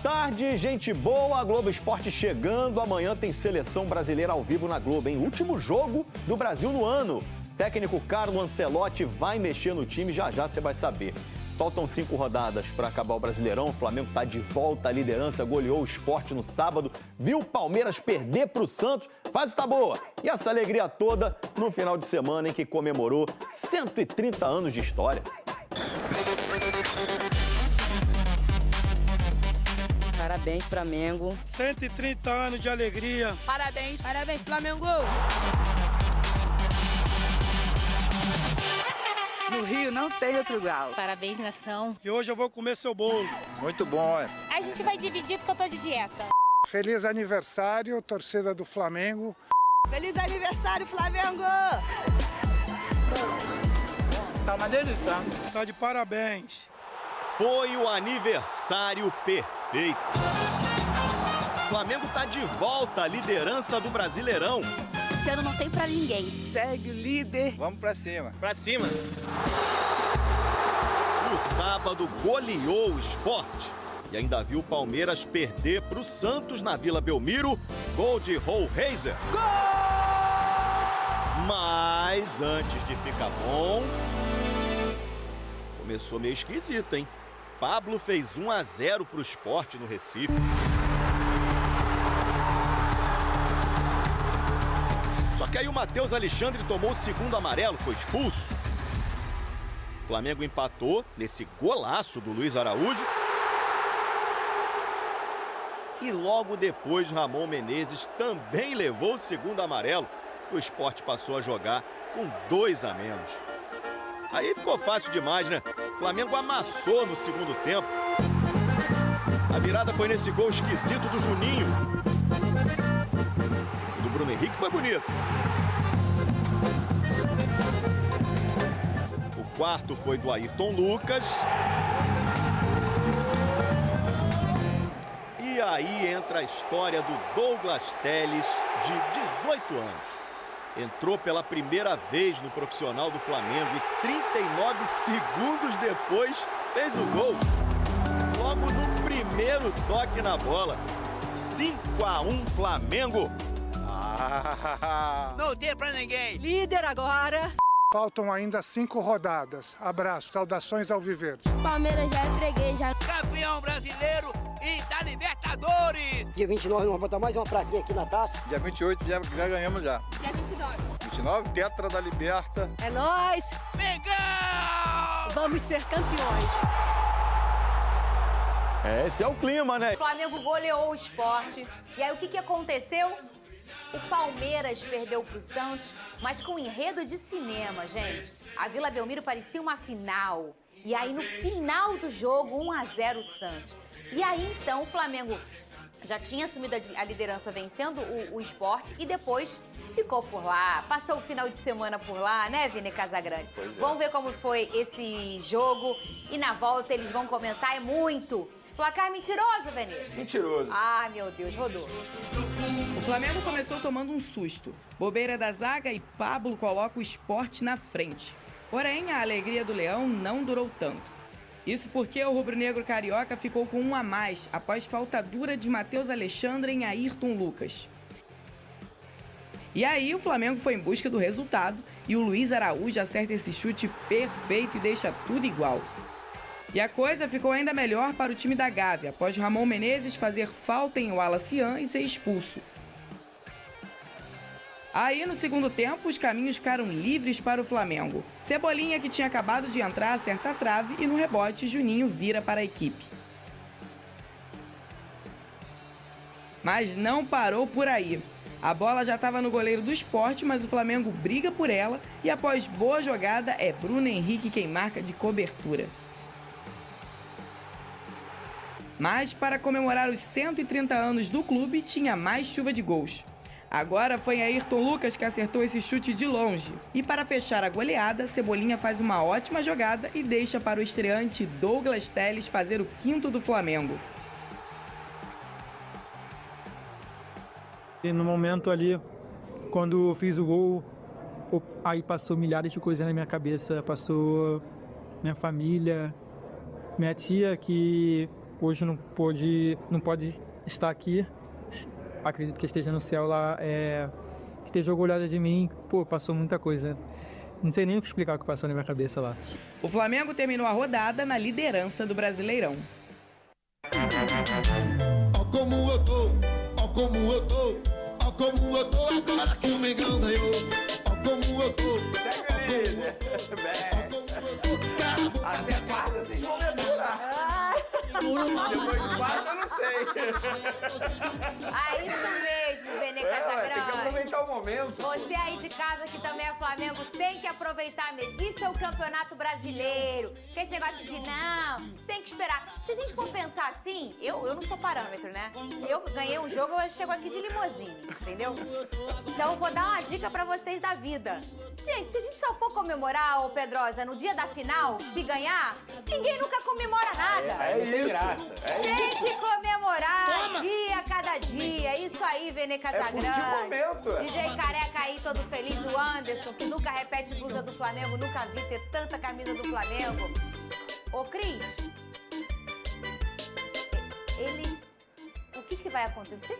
tarde, gente boa, Globo Esporte chegando. Amanhã tem seleção brasileira ao vivo na Globo, hein? Último jogo do Brasil no ano. Técnico Carlo Ancelotti vai mexer no time, já já você vai saber. Faltam 5 rodadas para acabar o Brasileirão. O Flamengo está de volta à liderança, goleou o Sport no sábado, viu o Palmeiras perder para o Santos. Fase tá boa. E essa alegria toda no final de semana em que comemorou 130 anos de história. Parabéns, Flamengo. 130 anos de alegria. Parabéns. Parabéns, Flamengo. No Rio não tem outro igual. Parabéns, nação. E hoje eu vou comer seu bolo. Muito bom, é. A gente vai dividir porque eu tô de dieta. Feliz aniversário, torcida do Flamengo. Feliz aniversário, Flamengo! Tá uma delícia. Tá de parabéns. Foi o aniversário perfeito. O Flamengo tá de volta à liderança do Brasileirão. Esse ano não tem pra ninguém. Segue o líder. Vamos pra cima. Pra cima. No sábado, goleou o Sport. E ainda viu o Palmeiras perder pro Santos na Vila Belmiro. Gol de Rollheiser. Gol! Mas antes de ficar bom, começou meio esquisito, hein? Pablo fez 1-0 pro Sport no Recife. Só que aí o Matheus Alexandre tomou o segundo amarelo, foi expulso. O Flamengo empatou nesse golaço do Luiz Araújo. E logo depois, Ramon Menezes também levou o segundo amarelo. O Sport passou a jogar com 2 a menos. Aí ficou fácil demais, né? O Flamengo amassou no segundo tempo. A virada foi nesse gol esquisito do Juninho. O do Bruno Henrique foi bonito. O quarto foi do Ayrton Lucas. E aí entra a história do Douglas Telles, de 18 anos. Entrou pela primeira vez no profissional do Flamengo e 39 segundos depois fez o gol. Logo no primeiro toque na bola. 5-1 Flamengo. Não tem pra ninguém. Líder agora. Faltam ainda 5 rodadas. Abraço, saudações ao Viver. Palmeiras já entreguei, já. Campeão brasileiro e da Libertadores. Dia 29 nós vamos botar mais uma pratinha aqui na taça. Dia 28 já ganhamos já. Dia 29. 29, tetra da Liberta. É nóis. Mengão! Vamos ser campeões. Esse é o clima, né? O Flamengo goleou o Sport. E aí o que aconteceu? O Palmeiras perdeu pro Santos, mas com enredo de cinema, gente. A Vila Belmiro parecia uma final. E aí no final do jogo, 1-0 Santos. E aí então o Flamengo já tinha assumido a liderança vencendo o Sport e depois ficou por lá. Passou o final de semana por lá, né, Vini Casagrande? Vamos ver como foi esse jogo e na volta eles vão comentar, é muito. Placar mentiroso, Vini? Mentiroso. Ah, meu Deus, rodou. O Flamengo começou tomando um susto. Bobeira da zaga e Pablo coloca o Sport na frente. Porém, a alegria do Leão não durou tanto. Isso porque o rubro-negro carioca ficou com 1 a mais após falta dura de Matheus Alexandre em Ayrton Lucas. E aí o Flamengo foi em busca do resultado e o Luiz Araújo acerta esse chute perfeito e deixa tudo igual. E a coisa ficou ainda melhor para o time da Gávea, após Ramon Menezes fazer falta em Wallacian e ser expulso. Aí, no segundo tempo, os caminhos ficaram livres para o Flamengo. Cebolinha, que tinha acabado de entrar, acerta a trave e no rebote, Juninho vira para a equipe. Mas não parou por aí. A bola já estava no goleiro do Sport, mas o Flamengo briga por ela e após boa jogada é Bruno Henrique quem marca de cobertura. Mas para comemorar os 130 anos do clube, tinha mais chuva de gols. Agora foi Ayrton Lucas que acertou esse chute de longe. E para fechar a goleada, Cebolinha faz uma ótima jogada e deixa para o estreante Douglas Telles fazer o 5º do Flamengo. E no momento ali, quando eu fiz o gol, aí passou milhares de coisas na minha cabeça. Passou minha família, minha tia que hoje não pode estar aqui. Acredito que esteja no céu lá, esteja orgulhosa de mim. Pô, passou muita coisa. Não sei nem o que explicar o que passou na minha cabeça lá. O Flamengo terminou a rodada na liderança do Brasileirão. Ó como eu tô, ó como eu tô, ó como eu tô agora que o Mengão ganhou. Ó como eu tô, ó como eu tô, Até quarta vocês vão lembrar. Depois de quarta eu não sei. É isso mesmo, Vene Casagrande. Tem que aproveitar o momento. Você aí de casa que também é Flamengo, tem que aproveitar mesmo. Isso é o Campeonato Brasileiro. Tem esse negócio de não, tem que esperar. Se a gente for pensar assim, eu não sou parâmetro, né? Eu ganhei um jogo, eu chego aqui de limousine, entendeu? Então eu vou dar uma dica pra vocês da vida. Gente, se a gente só for comemorar, ô Pedrosa, no dia da final, se ganhar, ninguém nunca comemora nada. É isso. Tem que comemorar dia a cada dia. Isso aí, Vene Casagrande. curtir o momento. DJ Careca aí, todo feliz. O Anderson, que nunca repete blusa do Flamengo. Nunca vi ter tanta camisa do Flamengo. Ô, Cris. O que vai acontecer?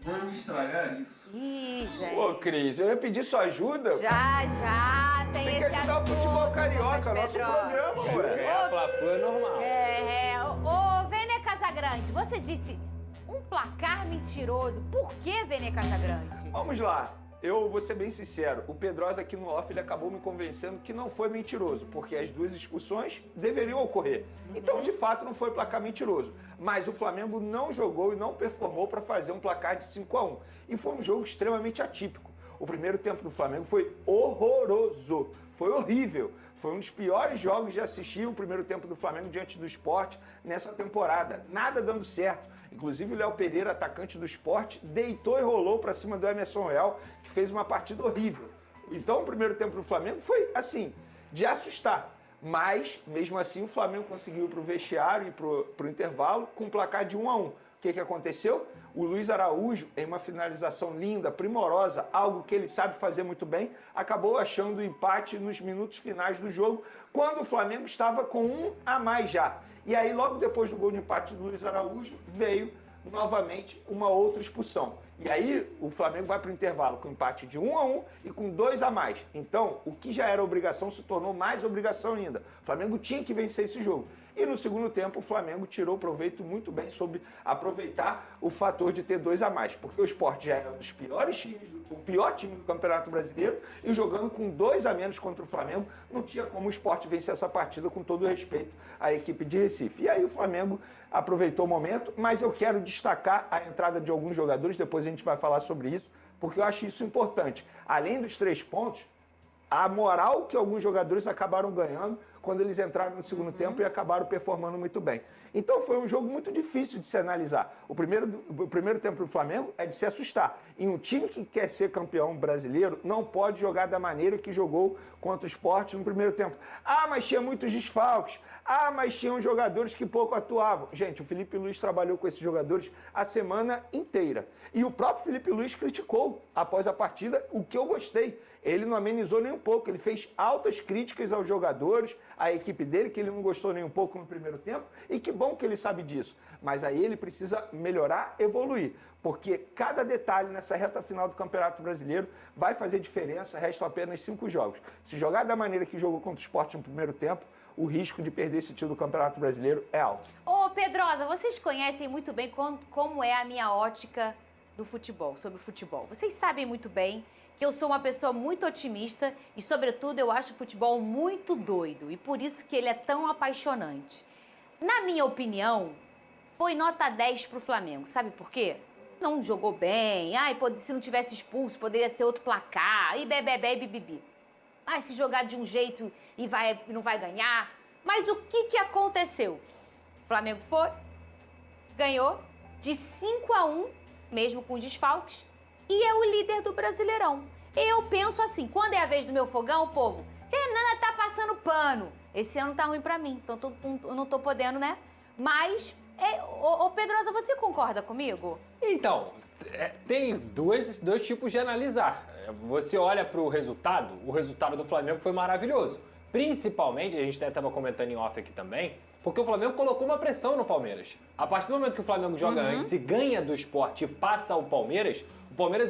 Vamos estragar isso. Ih, gente. Ô, Cris, eu ia pedir sua ajuda. Já tem Você esse quer ajudar o futebol carioca, nosso programa, ué. Fla-Flu é normal. Ô, Vene Casagrande, você disse um placar mentiroso. Por que, Vene Casagrande? Vamos lá. Eu vou ser bem sincero, o Pedrosa aqui no off ele acabou me convencendo que não foi mentiroso, porque as duas expulsões deveriam ocorrer. Então, de fato, não foi placar mentiroso. Mas o Flamengo não jogou e não performou para fazer um placar de 5-1. E foi um jogo extremamente atípico. O primeiro tempo do Flamengo foi horroroso, foi horrível. Foi um dos piores jogos de assistir o primeiro tempo do Flamengo diante do Sport nessa temporada. Nada dando certo. Inclusive o Léo Pereira, atacante do Sport, deitou e rolou para cima do Emerson Royal, que fez uma partida horrível. Então o primeiro tempo do Flamengo foi, assim, de assustar. Mas, mesmo assim, o Flamengo conseguiu ir para o vestiário e para o intervalo com um placar de 1-1. O que aconteceu? O Luiz Araújo, em uma finalização linda, primorosa, algo que ele sabe fazer muito bem, acabou achando o empate nos minutos finais do jogo, quando o Flamengo estava com 1 a mais já. E aí, logo depois do gol de empate do Luiz Araújo, veio novamente uma outra expulsão. E aí, o Flamengo vai para o intervalo com empate de 1-1 e com 2 a mais. Então, o que já era obrigação se tornou mais obrigação ainda. O Flamengo tinha que vencer esse jogo. E no segundo tempo, o Flamengo tirou proveito muito bem, soube aproveitar o fator de ter 2 a mais. Porque o Sport já era um dos piores times, o pior time do Campeonato Brasileiro, e jogando com 2 a menos contra o Flamengo, não tinha como o Sport vencer essa partida, com todo o respeito à equipe de Recife. E aí o Flamengo aproveitou o momento, mas eu quero destacar a entrada de alguns jogadores, depois a gente vai falar sobre isso, porque eu acho isso importante. Além dos 3 pontos, a moral que alguns jogadores acabaram ganhando quando eles entraram no segundo tempo e acabaram performando muito bem. Então foi um jogo muito difícil de se analisar. O primeiro tempo do Flamengo é de se assustar. E um time que quer ser campeão brasileiro não pode jogar da maneira que jogou contra o Sport no primeiro tempo. Ah, mas tinha muitos desfalques. Ah, mas tinham jogadores que pouco atuavam. Gente, o Felipe Luiz trabalhou com esses jogadores a semana inteira. E o próprio Felipe Luiz criticou após a partida, o que eu gostei. Ele não amenizou nem um pouco, ele fez altas críticas aos jogadores, à equipe dele, que ele não gostou nem um pouco no primeiro tempo, e que bom que ele sabe disso. Mas aí ele precisa melhorar, evoluir, porque cada detalhe nessa reta final do Campeonato Brasileiro vai fazer diferença, restam apenas 5 jogos. Se jogar da maneira que jogou contra o Sport no primeiro tempo, o risco de perder esse título do Campeonato Brasileiro é alto. Ô, Pedrosa, vocês conhecem muito bem como é a minha ótica do futebol, sobre o futebol. Vocês sabem muito bem que eu sou uma pessoa muito otimista e, sobretudo, eu acho o futebol muito doido e por isso que ele é tão apaixonante. Na minha opinião, foi nota 10 pro Flamengo. Sabe por quê? Não jogou bem, se não tivesse expulso, poderia ser outro placar, e bebê, e bibibi. Se jogar de um jeito e não vai ganhar. Mas o que aconteceu? O Flamengo foi, ganhou de 5-1, mesmo com desfalques, e é o líder do Brasileirão. Eu penso assim, quando é a vez do meu fogão, povo, Renata tá passando pano. Esse ano tá ruim pra mim, então eu não tô podendo, né? Mas, ô Pedrosa, você concorda comigo? Então, tem dois tipos de analisar. Você olha para o resultado do Flamengo foi maravilhoso. Principalmente, a gente até estava comentando em off aqui também, Porque o Flamengo colocou uma pressão no Palmeiras. A partir do momento que o Flamengo joga antes e ganha do Sport e passa o Palmeiras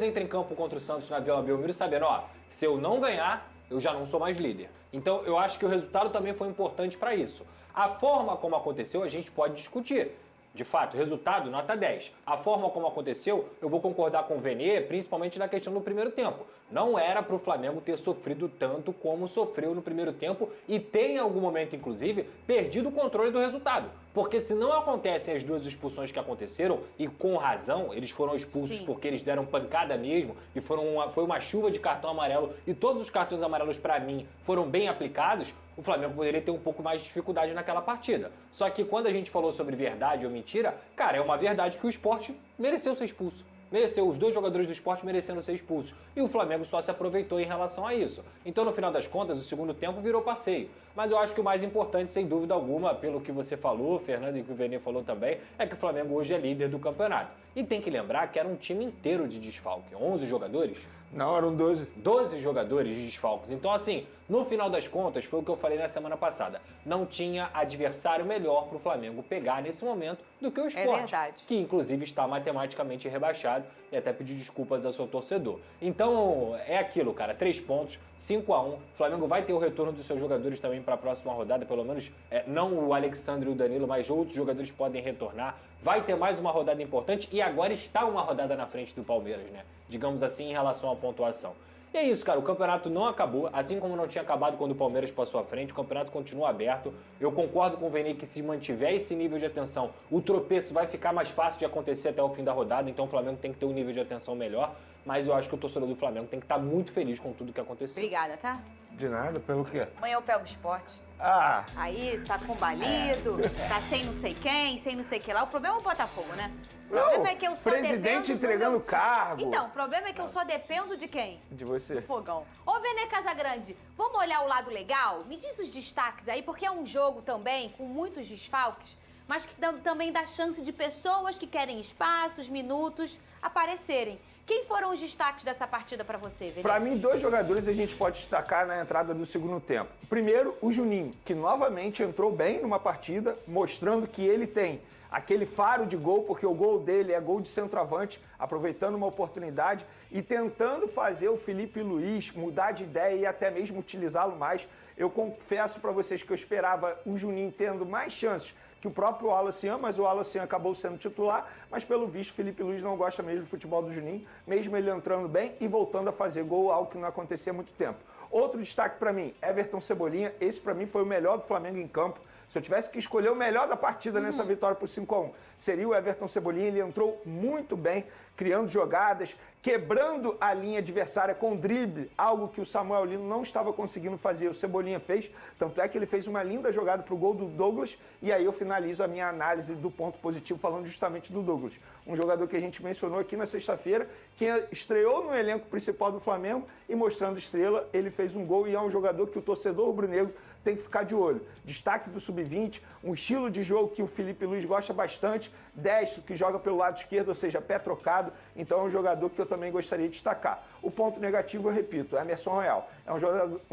entra em campo contra o Santos na Vila Belmiro sabendo, ó, se eu não ganhar, eu já não sou mais líder. Então, eu acho que o resultado também foi importante para isso. A forma como aconteceu, a gente pode discutir. De fato, resultado, nota 10. A forma como aconteceu, eu vou concordar com o Vene, principalmente na questão do primeiro tempo. Não era para o Flamengo ter sofrido tanto como sofreu no primeiro tempo e ter, em algum momento, inclusive, perdido o controle do resultado. Porque se não acontecem as duas expulsões que aconteceram, e com razão, eles foram expulsos porque eles deram pancada mesmo, e foi uma chuva de cartão amarelo, e todos os cartões amarelos, para mim, foram bem aplicados, o Flamengo poderia ter um pouco mais de dificuldade naquela partida. Só que quando a gente falou sobre verdade ou mentira, cara, é uma verdade que o Sport mereceu ser expulso. Mereceu, os dois jogadores do Sport merecendo ser expulsos. E o Flamengo só se aproveitou em relação a isso. Então, no final das contas, o segundo tempo virou passeio. Mas eu acho que o mais importante, sem dúvida alguma, pelo que você falou, Fernando, e que o Vene falou também, é que o Flamengo hoje é líder do campeonato. E tem que lembrar que era um time inteiro de desfalque. 11 jogadores? Não, eram 12. 12 jogadores de desfalques. Então, assim, no final das contas, foi o que eu falei na semana passada. Não tinha adversário melhor para o Flamengo pegar nesse momento do que o Sport. É verdade. Que, inclusive, está matematicamente rebaixado e até pedir desculpas ao seu torcedor. Então, é aquilo, cara. 3 pontos, 5-1. O Flamengo vai ter o retorno dos seus jogadores também para a próxima rodada, pelo menos não o Alexandre e o Danilo, mas outros jogadores podem retornar. Vai ter mais uma rodada importante e agora está uma rodada na frente do Palmeiras, né? Digamos assim, em relação à pontuação. E é isso, cara, o campeonato não acabou, assim como não tinha acabado quando o Palmeiras passou à frente, o campeonato continua aberto. Eu concordo com o Vene que se mantiver esse nível de atenção, o tropeço vai ficar mais fácil de acontecer até o fim da rodada, então o Flamengo tem que ter um nível de atenção melhor, mas eu acho que o torcedor do Flamengo tem que estar muito feliz com tudo que aconteceu. Obrigada, tá? De nada, pelo quê? Amanhã eu pego o Sport. Ah! Aí tá combalido, tá sem não sei quem, sem não sei que lá. O problema é o Botafogo, né? O Não, problema é que eu só presidente dependo entregando do meu... cargo. Então, o problema é que eu só dependo de quem? De você. Do Fogão. Ô, Vene Casagrande, vamos olhar o lado legal? Me diz os destaques aí, porque é um jogo também com muitos desfalques, mas que também dá chance de pessoas que querem espaços, minutos, aparecerem. Quem foram os destaques dessa partida pra você, Vene? Pra mim, 2 jogadores a gente pode destacar na entrada do segundo tempo. Primeiro, o Juninho, que novamente entrou bem numa partida, mostrando que ele tem aquele faro de gol, porque o gol dele é gol de centroavante, aproveitando uma oportunidade e tentando fazer o Felipe Luiz mudar de ideia e até mesmo utilizá-lo mais. Eu confesso pra vocês que eu esperava o Juninho tendo mais chances que o próprio Wallace, mas o Wallace acabou sendo titular, mas pelo visto o Felipe Luiz não gosta mesmo do futebol do Juninho, mesmo ele entrando bem e voltando a fazer gol, algo que não acontecia há muito tempo. Outro destaque para mim, Everton Cebolinha, esse para mim foi o melhor do Flamengo em campo. Se eu tivesse que escolher o melhor da partida nessa vitória por 5-1, seria o Everton Cebolinha. Ele entrou muito bem, criando jogadas, quebrando a linha adversária com drible, algo que o Samuel Lino não estava conseguindo fazer. O Cebolinha fez, tanto é que ele fez uma linda jogada para o gol do Douglas, e aí eu finalizo a minha análise do ponto positivo falando justamente do Douglas. Um jogador que a gente mencionou aqui na sexta-feira, que estreou no elenco principal do Flamengo e mostrando estrela, ele fez um gol e é um jogador que o torcedor rubro-negro tem que ficar de olho. Destaque do Sub-20, um estilo de jogo que o Felipe Luiz gosta bastante, destro, que joga pelo lado esquerdo, ou seja, pé trocado, então é um jogador que eu também gostaria de destacar. O ponto negativo, eu repito, é Emerson Royal. É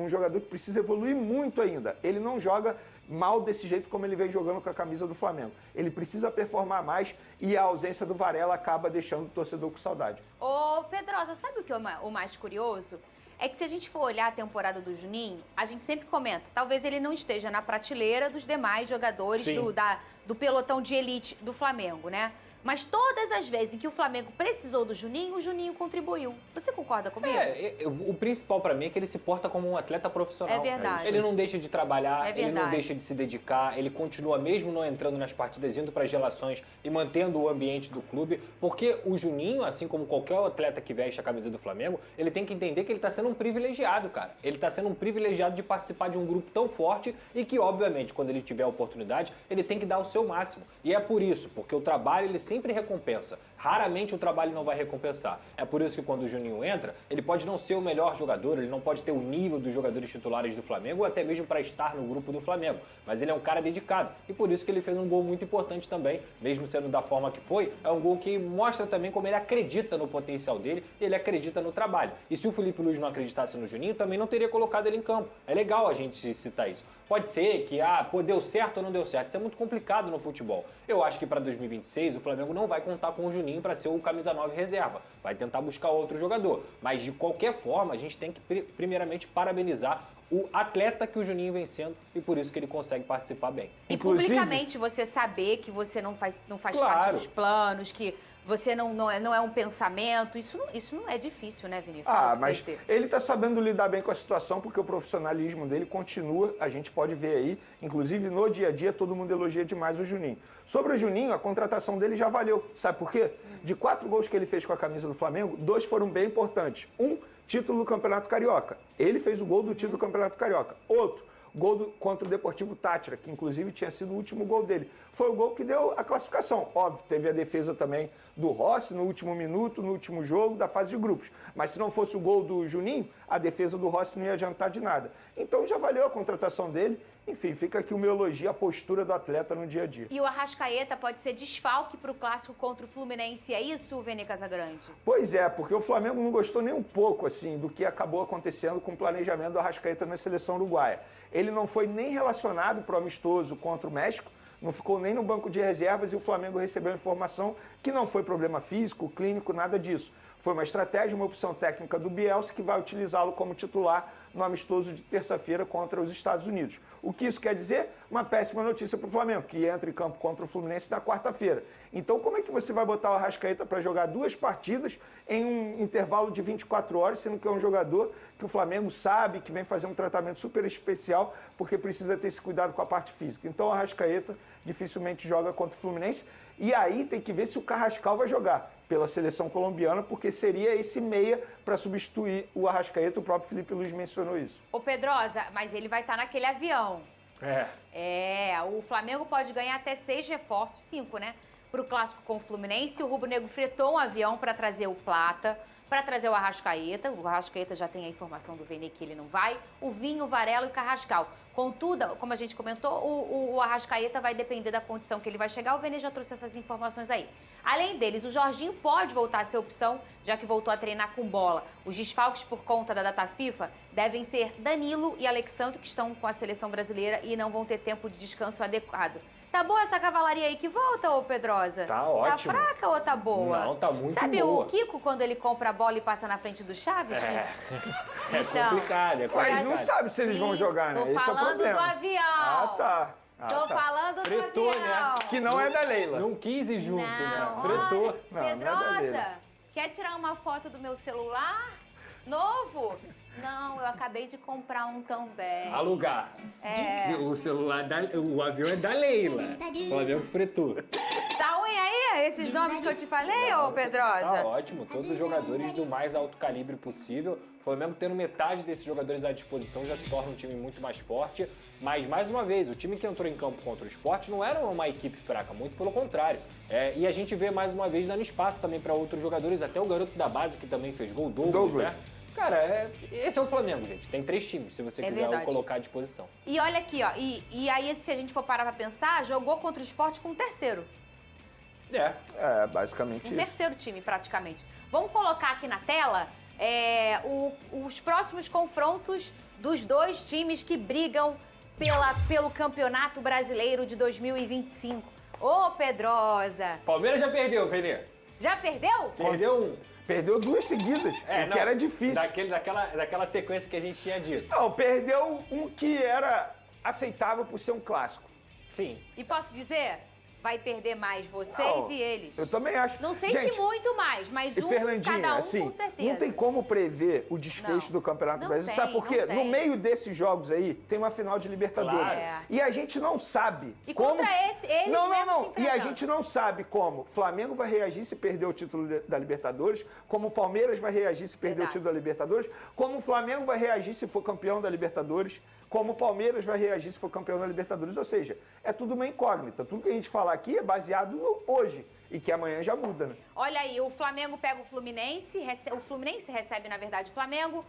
um jogador que precisa evoluir muito ainda. Ele não joga mal desse jeito como ele vem jogando com a camisa do Flamengo. Ele precisa performar mais e a ausência do Varela acaba deixando o torcedor com saudade. Ô, Pedrosa, sabe o que é o mais curioso? É que se a gente for olhar a temporada do Juninho, a gente sempre comenta, talvez ele não esteja na prateleira dos demais jogadores do pelotão de elite do Flamengo, né? Mas todas as vezes em que o Flamengo precisou do Juninho, o Juninho contribuiu. Você concorda comigo? O principal pra mim é que ele se porta como um atleta profissional. É verdade. Ele não deixa de trabalhar, ele não deixa de se dedicar, ele continua mesmo não entrando nas partidas, indo para as relações e mantendo o ambiente do clube, porque o Juninho, assim como qualquer atleta que veste a camisa do Flamengo, ele tem que entender que ele tá sendo um privilegiado, cara. Ele tá sendo um privilegiado de participar de um grupo tão forte e que, obviamente, quando ele tiver a oportunidade, ele tem que dar o seu máximo. E é por isso, porque o trabalho, ele sempre recompensa. raramente o trabalho não vai recompensar. É por isso que quando o Juninho entra, ele pode não ser o melhor jogador, ele não pode ter o nível dos jogadores titulares do Flamengo, ou até mesmo para estar no grupo do Flamengo. Mas ele é um cara dedicado. E por isso que ele fez um gol muito importante também, mesmo sendo da forma que foi. É um gol que mostra também como ele acredita no potencial dele, e ele acredita no trabalho. E se o Felipe Luiz não acreditasse no Juninho, também não teria colocado ele em campo. É legal a gente citar isso. Pode ser que, deu certo ou não deu certo. Isso é muito complicado no futebol. Eu acho que para 2026 o Flamengo não vai contar com o Juninho para ser o camisa 9 reserva. Vai tentar buscar outro jogador. Mas de qualquer forma, a gente tem que primeiramente parabenizar o atleta que o Juninho vem sendo e por isso que ele consegue participar bem. E publicamente você saber que você não faz parte dos planos, que você não é um pensamento, isso não é difícil, né, Vini? Mas ele está sabendo lidar bem com a situação porque o profissionalismo dele continua, a gente pode ver aí, inclusive no dia a dia todo mundo elogia demais o Juninho. Sobre o Juninho, a contratação dele já valeu, sabe por quê? De 4 gols que ele fez com a camisa do Flamengo, 2 foram bem importantes. Um, título do Campeonato Carioca. Ele fez o gol do título do Campeonato Carioca. Outro, gol contra o Deportivo Táchira, que inclusive tinha sido o último gol dele. Foi o gol que deu a classificação. Óbvio, teve a defesa também do Rossi no último minuto, no último jogo da fase de grupos. Mas se não fosse o gol do Juninho, a defesa do Rossi não ia adiantar de nada. Então já valeu a contratação dele. Enfim, fica aqui o meu elogio à postura do atleta no dia a dia. E o Arrascaeta pode ser desfalque para o clássico contra o Fluminense, é isso, Vene Casagrande? Pois é, porque o Flamengo não gostou nem um pouco assim do que acabou acontecendo com o planejamento do Arrascaeta na seleção uruguaia. Ele não foi nem relacionado para o amistoso contra o México, não ficou nem no banco de reservas e o Flamengo recebeu a informação que não foi problema físico, clínico, nada disso. Foi uma estratégia, uma opção técnica do Bielsa que vai utilizá-lo como titular no amistoso de terça-feira contra os Estados Unidos. O que isso quer dizer? Uma péssima notícia para o Flamengo, que entra em campo contra o Fluminense na quarta-feira. Então, como é que você vai botar o Arrascaeta para jogar 2 partidas em um intervalo de 24 horas, sendo que é um jogador que o Flamengo sabe que vem fazer um tratamento super especial, porque precisa ter esse cuidado com a parte física. Então, o Arrascaeta dificilmente joga contra o Fluminense. E aí tem que ver se o Carrascal vai jogar pela seleção colombiana, porque seria esse meia para substituir o Arrascaeta, o próprio Felipe Luiz mencionou isso. Ô Pedrosa, mas ele vai estar naquele avião. O Flamengo pode ganhar até 6 reforços, 5, né? Para o clássico com o Fluminense, o Rubro Negro fretou um avião para trazer o Plata, para trazer o Arrascaeta. O Arrascaeta já tem a informação do Vene que ele não vai. O Vinho, o Varela e o Carrascal. Contudo, como a gente comentou, o Arrascaeta vai depender da condição que ele vai chegar. O Vene já trouxe essas informações aí. Além deles, o Jorginho pode voltar a ser opção, já que voltou a treinar com bola. Os desfalques por conta da data FIFA devem ser Danilo e Alexandre, que estão com a seleção brasileira e não vão ter tempo de descanso adequado. Tá boa essa cavalaria aí que volta, ô Pedrosa? Tá ótimo. Tá fraca ou tá boa? Não, tá muito boa. Sabe o Kiko, quando ele compra a bola e passa na frente do Chaves? É então, complicado, é complicado. Mas não sabe se eles vão jogar, né? Tô falando do avião. Tô falando Fretou, do avião. Né? Que não é da Leila. Não quis ir junto, não, né? Fretou. Olha, Pedrosa, quer tirar uma foto do meu celular novo? Não, eu acabei de comprar um também. Alugar. O celular, o avião é da Leila. O Flamengo fretou. Tá ruim aí esses nomes que eu te falei, ô Pedrosa? Tá ótimo, todos os jogadores do mais alto calibre possível. O Flamengo tendo metade desses jogadores à disposição já se torna um time muito mais forte. Mas, mais uma vez, o time que entrou em campo contra o Sport não era uma equipe fraca, muito pelo contrário. E a gente vê mais uma vez dando espaço também para outros jogadores, até o garoto da base que também fez gol, Douglas, né? Cara, esse é o Flamengo, gente. Tem 3 times, se você quiser colocar à disposição. E olha aqui, ó. E aí, se a gente for parar pra pensar, jogou contra o Sport com o terceiro. Basicamente isso. Terceiro time, praticamente. Vamos colocar aqui na tela os próximos confrontos dos 2 times que brigam pelo Campeonato Brasileiro de 2025. Ô, Pedrosa! Palmeiras já perdeu, Vene. Já perdeu? Perdeu um. Perdeu 2 seguidas, que era difícil. Daquela sequência que a gente tinha dito. Não, perdeu um que era aceitável por ser um clássico. Sim. E posso dizer, vai perder mais vocês e eles. Eu também acho. Não sei gente, se muito mais, mas cada um com certeza. Não tem como prever o desfecho do Campeonato Brasileiro. Sabe por quê? No meio desses jogos aí, tem uma final de Libertadores. Claro. E a gente não sabe como... contra eles Não. E a gente não sabe como o Flamengo vai reagir se perder o título da Libertadores, como o Palmeiras vai reagir se perder o título da Libertadores, como o Flamengo vai reagir se for campeão da Libertadores, como o Palmeiras vai reagir se for campeão da Libertadores. Ou seja, é tudo uma incógnita. Tudo que a gente falar aqui é baseado no hoje. e que amanhã já muda, né? Olha aí, o Flamengo pega o Fluminense recebe, na verdade, o Flamengo.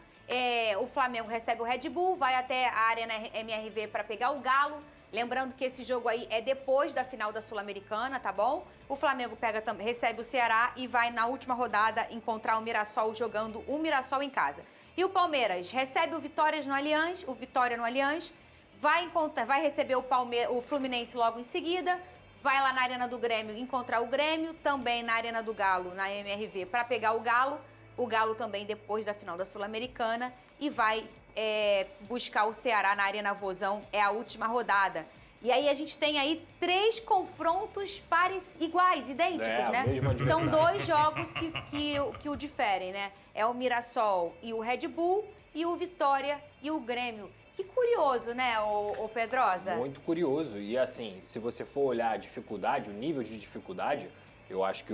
O Flamengo recebe o Red Bull, vai até a Arena MRV para pegar o Galo. Lembrando que esse jogo aí é depois da final da Sul-Americana, tá bom? O Flamengo recebe o Ceará e vai na última rodada encontrar o Mirassol jogando o Mirassol em casa. E o Palmeiras recebe o Vitória no Allianz, vai receber o Fluminense logo em seguida, vai lá na Arena do Grêmio encontrar o Grêmio, também na Arena do Galo, na MRV, para pegar o Galo também depois da final da Sul-Americana e vai buscar o Ceará na Arena Vozão, é a última rodada. E aí a gente tem aí 3 confrontos iguais, idênticos, né? São 2 jogos que o diferem, né? É o Mirassol e o Red Bull e o Vitória e o Grêmio. Que curioso, né, o Pedrosa? Muito curioso. E assim, se você for olhar a dificuldade, o nível de dificuldade, eu acho que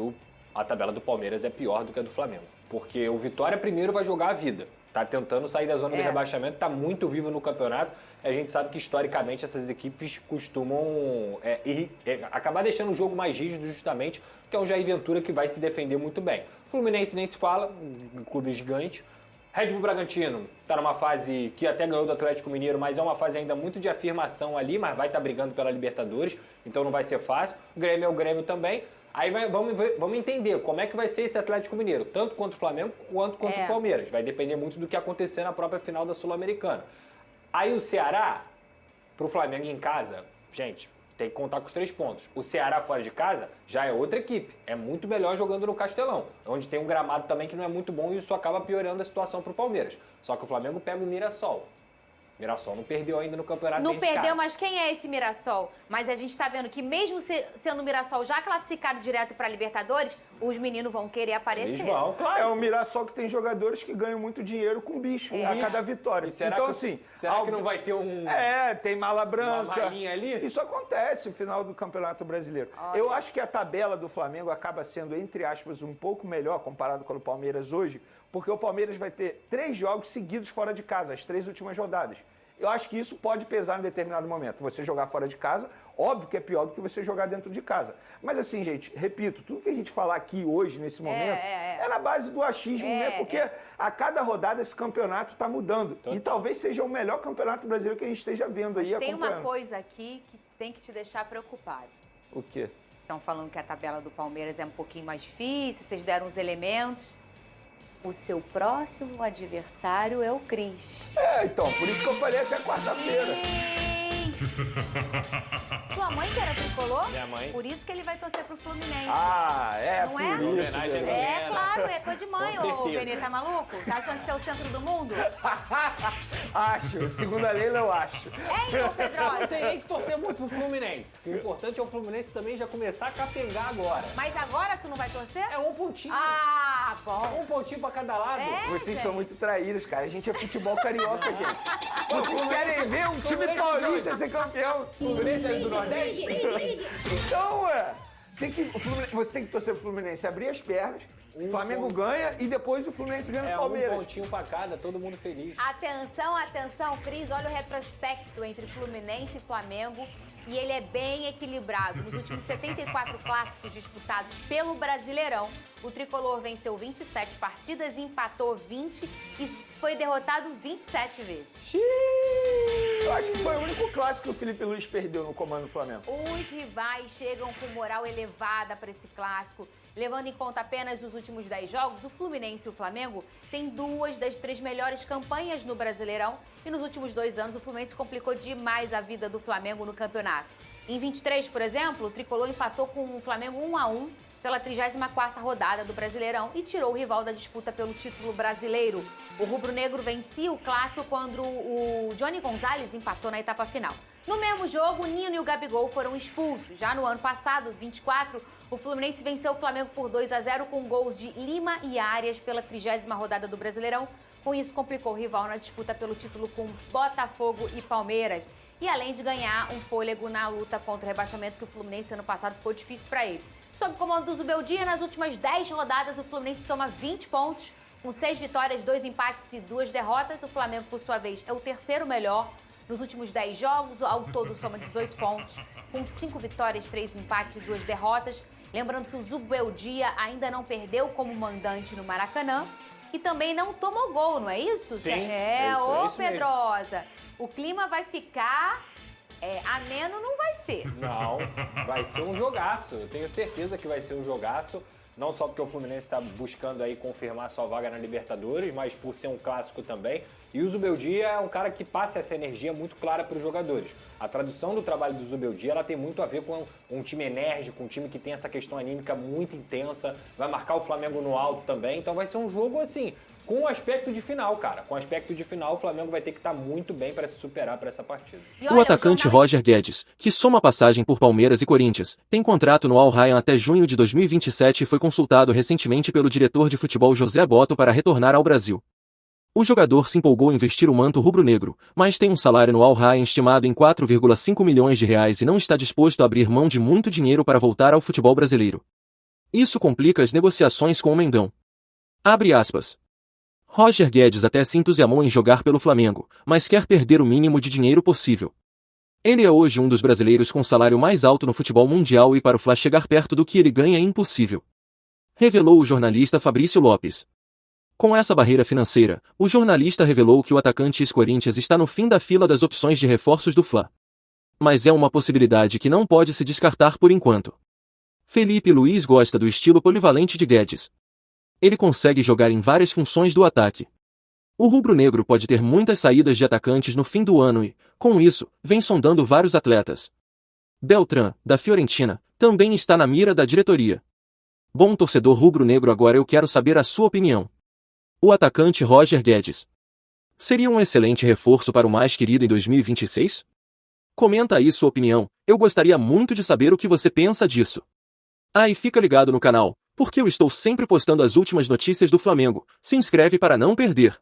a tabela do Palmeiras é pior do que a do Flamengo. Porque o Vitória primeiro vai jogar a vida. Tá tentando sair da zona de rebaixamento, tá muito vivo no campeonato. A gente sabe que, historicamente, essas equipes costumam acabar deixando o jogo mais rígido justamente porque é um Jair Ventura que vai se defender muito bem. Fluminense nem se fala, um clube gigante. Red Bull Bragantino tá numa fase que até ganhou do Atlético Mineiro, mas é uma fase ainda muito de afirmação ali, mas vai estar brigando pela Libertadores, então não vai ser fácil. O Grêmio é o Grêmio também. Aí vamos entender como é que vai ser esse Atlético Mineiro, tanto contra o Flamengo quanto contra o Palmeiras. Vai depender muito do que acontecer na própria final da Sul-Americana. Aí o Ceará, pro Flamengo em casa, gente, tem que contar com os 3 pontos. O Ceará fora de casa já é outra equipe. É muito melhor jogando no Castelão, onde tem um gramado também que não é muito bom e isso acaba piorando a situação pro Palmeiras. Só que o Flamengo pega o Mirassol. Mirassol não perdeu ainda no campeonato. Não perdeu, mas quem é esse Mirassol? Mas a gente tá vendo que mesmo sendo o Mirassol já classificado direto pra Libertadores, os meninos vão querer aparecer. Eles vão, claro. É o Mirassol que tem jogadores que ganham muito dinheiro com bicho a cada vitória. E será que não vai ter tem mala branca. Uma malinha ali? Isso acontece no final do Campeonato Brasileiro. Olha. Eu acho que a tabela do Flamengo acaba sendo, entre aspas, um pouco melhor comparado com o Palmeiras hoje, porque o Palmeiras vai ter 3 jogos seguidos fora de casa, as 3 últimas rodadas. Eu acho que isso pode pesar em determinado momento. Você jogar fora de casa, óbvio que é pior do que você jogar dentro de casa. Mas assim, gente, repito, tudo que a gente falar aqui hoje, nesse momento, é na base do achismo, né? Porque a cada rodada esse campeonato está mudando. E talvez seja o melhor campeonato brasileiro que a gente esteja vendo aí. Mas tem uma coisa aqui que tem que te deixar preocupado. O quê? Estão falando que a tabela do Palmeiras é um pouquinho mais difícil, vocês deram os elementos. O seu próximo adversário é o Cris. Então, por isso que eu falei até quarta-feira. Sua mãe que era tricolor? Minha mãe. Por isso que ele vai torcer pro Fluminense. Não é? Por isso, claro, é coisa de mãe, ô Benê, tá maluco? Tá achando que você é o centro do mundo? Acho, segundo a Leila eu acho. Então, Pedrosa? Não tem nem que torcer muito pro Fluminense. O importante é o Fluminense também já começar a capengar agora. Mas agora tu não vai torcer? É um pontinho. Ah, bom. Um pontinho pra cada lado. Vocês são muito traíras, cara. A gente é futebol carioca, gente. Vocês querem ver um time paulista ser campeão? Fluminense é do Nordeste? Então, você tem que torcer pro Fluminense, abrir as pernas, o Flamengo ganha e depois o Fluminense ganha o Palmeiras. Um pontinho pra cada, todo mundo feliz. Atenção, atenção, Cris, olha o retrospecto entre Fluminense e Flamengo e ele é bem equilibrado. Nos últimos 74 clássicos disputados pelo Brasileirão, o tricolor venceu 27 partidas, empatou 20 e foi derrotado 27 vezes. Eu acho que foi o único clássico que o Felipe Luiz perdeu no comando do Flamengo. Os rivais chegam com moral elevada para esse clássico. Levando em conta apenas os últimos 10 jogos, o Fluminense e o Flamengo têm 2 das 3 melhores campanhas no Brasileirão e nos últimos 2 anos o Fluminense complicou demais a vida do Flamengo no campeonato. Em 23, por exemplo, o tricolor empatou com o Flamengo 1-1 pela 34ª rodada do Brasileirão e tirou o rival da disputa pelo título brasileiro. O rubro-negro vencia o clássico quando o Johnny Gonzalez empatou na etapa final. No mesmo jogo, o Nino e o Gabigol foram expulsos. Já no ano passado, 24, o Fluminense venceu o Flamengo por 2-0 com gols de Lima e Arias pela 30ª rodada do Brasileirão. Com isso, complicou o rival na disputa pelo título com Botafogo e Palmeiras. E além de ganhar um fôlego na luta contra o rebaixamento, que o Fluminense ano passado ficou difícil para ele. Sob o comando do Zubeldia, nas últimas 10 rodadas, o Fluminense soma 20 pontos, com 6 vitórias, 2 empates e 2 derrotas. O Flamengo, por sua vez, é o terceiro melhor. Nos últimos 10 jogos, ao todo soma 18 pontos, com 5 vitórias, 3 empates e 2 derrotas. Lembrando que o Zubeldia ainda não perdeu como mandante no Maracanã e também não tomou gol, não é isso? Sim, ô isso Pedrosa, o clima vai ficar ameno, não vai ser. Não, vai ser um jogaço. Eu tenho certeza que vai ser um jogaço. Não só porque o Fluminense está buscando aí confirmar sua vaga na Libertadores, mas por ser um clássico também. E o Zubeldia é um cara que passa essa energia muito clara para os jogadores. A tradução do trabalho do Zubeldia, ela tem muito a ver com um time enérgico, um time que tem essa questão anímica muito intensa, vai marcar o Flamengo no alto também. Então vai ser um jogo assim, com aspecto de final, cara. Com aspecto de final, o Flamengo vai ter que estar muito bem para se superar para essa partida. O atacante Roger Guedes, que soma passagem por Palmeiras e Corinthians, tem contrato no Al Rayyan até junho de 2027 e foi consultado recentemente pelo diretor de futebol José Boto para retornar ao Brasil. O jogador se empolgou em vestir o manto rubro-negro, mas tem um salário no Al Rayyan estimado em 4,5 milhões de reais e não está disposto a abrir mão de muito dinheiro para voltar ao futebol brasileiro. Isso complica as negociações com o Mengão. Abre aspas. Roger Guedes até se entusiasmou em jogar pelo Flamengo, mas quer perder o mínimo de dinheiro possível. Ele é hoje um dos brasileiros com salário mais alto no futebol mundial e para o Fla chegar perto do que ele ganha é impossível. Revelou o jornalista Fabrício Lopes. Com essa barreira financeira, o jornalista revelou que o atacante ex-Corinthians está no fim da fila das opções de reforços do Fla. Mas é uma possibilidade que não pode se descartar por enquanto. Felipe Luiz gosta do estilo polivalente de Guedes. Ele consegue jogar em várias funções do ataque. O rubro-negro pode ter muitas saídas de atacantes no fim do ano e, com isso, vem sondando vários atletas. Beltrán, da Fiorentina, também está na mira da diretoria. Bom torcedor rubro-negro, agora eu quero saber a sua opinião. O atacante Roger Guedes seria um excelente reforço para o mais querido em 2026? Comenta aí sua opinião, eu gostaria muito de saber o que você pensa disso. Ah, e fica ligado no canal, porque eu estou sempre postando as últimas notícias do Flamengo. Se inscreve para não perder.